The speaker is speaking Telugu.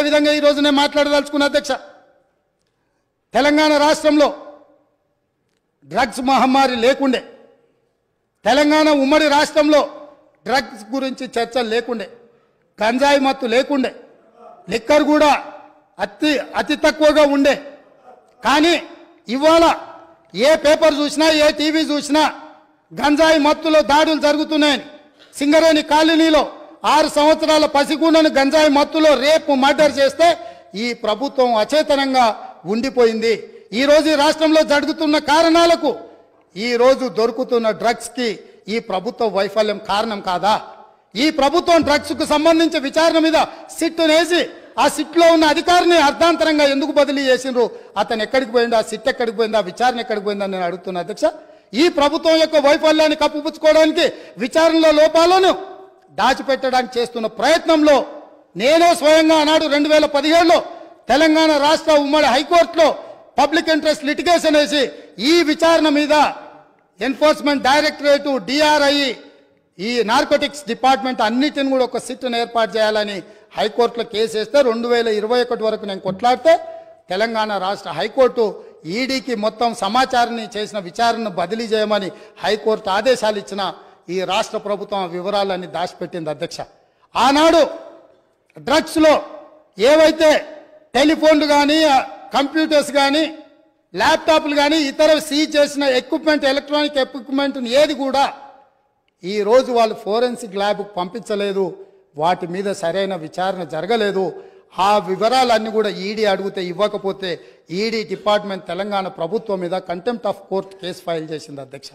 విధంగా ఈ రోజు నేను మాట్లాడదలుచుకున్న అధ్యక్ష, తెలంగాణ రాష్ట్రంలో డ్రగ్స్ మహమ్మారి లేకుండే, తెలంగాణ ఉమ్మడి రాష్ట్రంలో డ్రగ్స్ గురించి చర్చలు లేకుండే, గంజాయి మత్తు లేకుండే, లిక్కర్ కూడా అతి తక్కువగా ఉండే. కానీ ఇవాళ ఏ పేపర్ చూసినా ఏ టీవీ చూసినా గంజాయి మత్తులో దాడులు జరుగుతున్నాయని, సింగరేణి కాలనీలో 6 సంవత్సరాల పసిగుండను గంజాయి మత్తులో రేపు మర్డర్ చేస్తే ఈ ప్రభుత్వం అచేతనంగా ఉండిపోయింది. ఈరోజు ఈ రాష్ట్రంలో జరుగుతున్న కారణాలకు ఈరోజు దొరుకుతున్న డ్రగ్స్కి ఈ ప్రభుత్వ వైఫల్యం కారణం కాదా? ఈ ప్రభుత్వం డ్రగ్స్కు సంబంధించి విచారణ మీద సిట్ వేసి ఆ సిట్లో ఉన్న అధికారిని అర్ధాంతరంగా ఎందుకు బదిలీ చేసిండ్రు? అతను ఎక్కడికి పోయిండు? ఆ సిట్ ఎక్కడికి పోయింది? ఆ విచారణ ఎక్కడికి పోయిందని నేను అడుగుతున్నా అధ్యక్ష. ఈ ప్రభుత్వం యొక్క వైఫల్యాన్ని కప్పిపుచ్చుకోవడానికి, విచారణలో లోపాలను దాచిపెట్టడానికి చేస్తున్న ప్రయత్నంలో నేనే స్వయంగా ఆనాడు 2017లో తెలంగాణ రాష్ట్ర ఉమ్మడి హైకోర్టులో పబ్లిక్ ఇంట్రెస్ట్ లిటిగేషన్ వేసి ఈ విచారణ మీద ఎన్ఫోర్స్మెంట్ డైరెక్టరేట్, DRI, ఈ నార్కోటిక్స్ డిపార్ట్మెంట్ అన్నిటిని కూడా ఒక సిట్ను ఏర్పాటు చేయాలని హైకోర్టులో కేసు వేస్తే 2021 వరకు నేను కొట్లాడితే తెలంగాణ రాష్ట్ర హైకోర్టు ఈడీకి మొత్తం సమాచారాన్ని చేసిన విచారణను బదిలీ చేయమని హైకోర్టు ఆదేశాలు ఇచ్చిన ఈ రాష్ట్ర ప్రభుత్వం వివరాలన్నీ దాచిపెట్టింది అధ్యక్ష. ఆనాడు డ్రగ్స్లో ఏవైతే టెలిఫోన్లు కానీ, కంప్యూటర్స్ కానీ, ల్యాప్టాప్లు కానీ, ఇతర సీజ్ చేసిన ఎక్విప్మెంట్, ఎలక్ట్రానిక్ ఎక్విప్మెంట్ ఏది కూడా ఈరోజు వాళ్ళు ఫోరెన్సిక్ ల్యాబ్కు పంపించలేదు. వాటి మీద సరైన విచారణ జరగలేదు. ఆ వివరాలన్నీ కూడా ఈడీ అడిగితే ఇవ్వకపోతే ఈడీ డిపార్ట్మెంట్ తెలంగాణ ప్రభుత్వం మీద contempt of court case file చేసింది అధ్యక్ష.